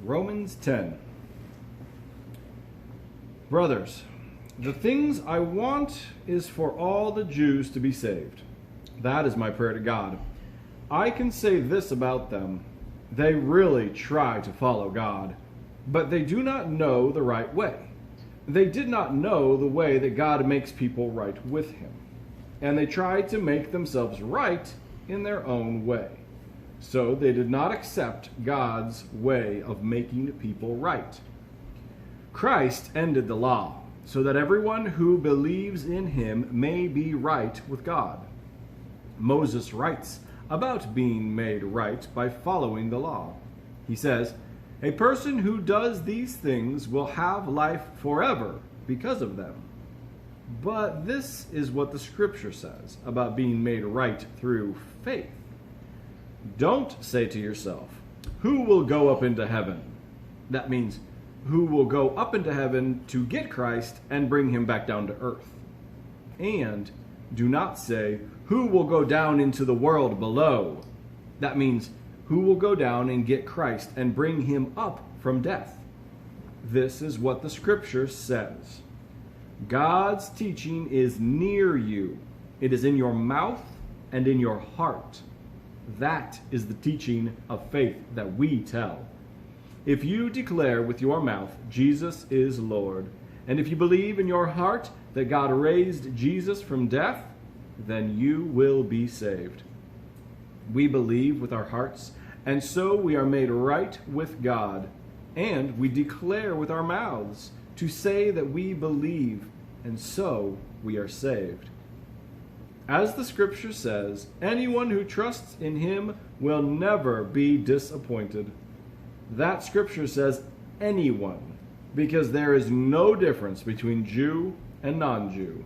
Romans 10. Brothers, the things I want is for all the Jews to be saved. That is my prayer to God. I can say this about them. They really try to follow God, but they do not know the right way. They did not know the way that God makes people right with him, and they tried to make themselves right in their own way. So they did not accept God's way of making people right. Christ ended the law, so that everyone who believes in him may be right with God. Moses writes about being made right by following the law. He says, "A person who does these things will have life forever because of them." But this is what the scripture says about being made right through faith. Don't say to yourself, "Who will go up into heaven?" That means, who will go up into heaven to get Christ and bring him back down to earth. And do not say, "Who will go down into the world below?" That means, who will go down and get Christ and bring him up from death. This is what the scripture says. God's teaching is near you. It is in your mouth and in your heart. That is the teaching of faith that we tell. If you declare with your mouth Jesus is Lord, and if you believe in your heart that God raised Jesus from death, then you will be saved. We believe with our hearts, and so we are made right with God, and we declare with our mouths to say that we believe, and so we are saved. As the scripture says, anyone who trusts in him will never be disappointed. That scripture says anyone, because there is no difference between Jew and non-Jew.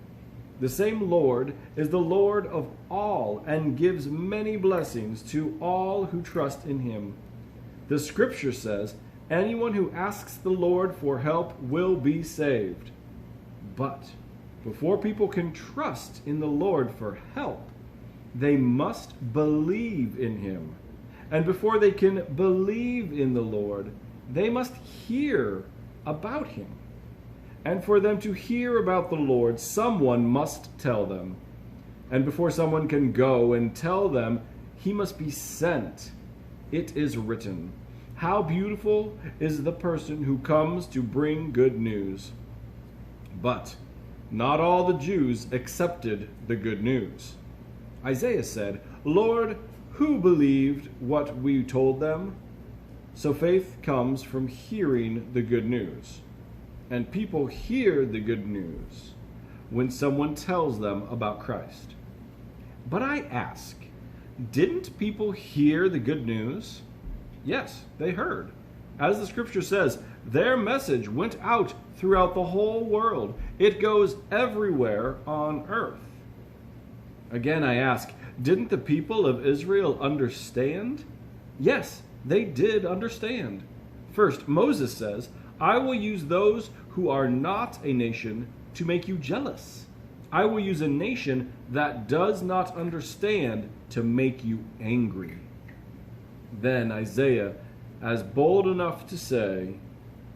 The same Lord is the Lord of all and gives many blessings to all who trust in him. The scripture says, anyone who asks the Lord for help will be saved. But before people can trust in the Lord for help, they must believe in him. And before they can believe in the Lord, they must hear about him. And for them to hear about the Lord, someone must tell them. And before someone can go and tell them, he must be sent. It is written, "How beautiful is the person who comes to bring good news." But not all the Jews accepted the good news. Isaiah said, "Lord, who believed what we told them?" So faith comes from hearing the good news. And people hear the good news when someone tells them about Christ. But I ask, didn't people hear the good news? Yes, they heard. As the scripture says, their message went out throughout the whole world. It goes everywhere on earth. Again, I ask, didn't the people of Israel understand? Yes, they did understand. First, Moses says, "I will use those who are not a nation to make you jealous. I will use a nation that does not understand to make you angry." Then Isaiah is bold enough to say,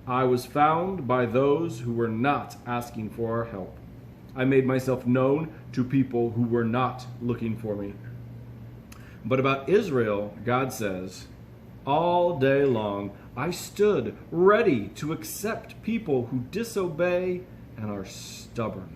"I was found by those who were not asking for our help. I made myself known to people who were not looking for me." But about Israel, God says, "All day long I stood ready to accept people who disobey and are stubborn."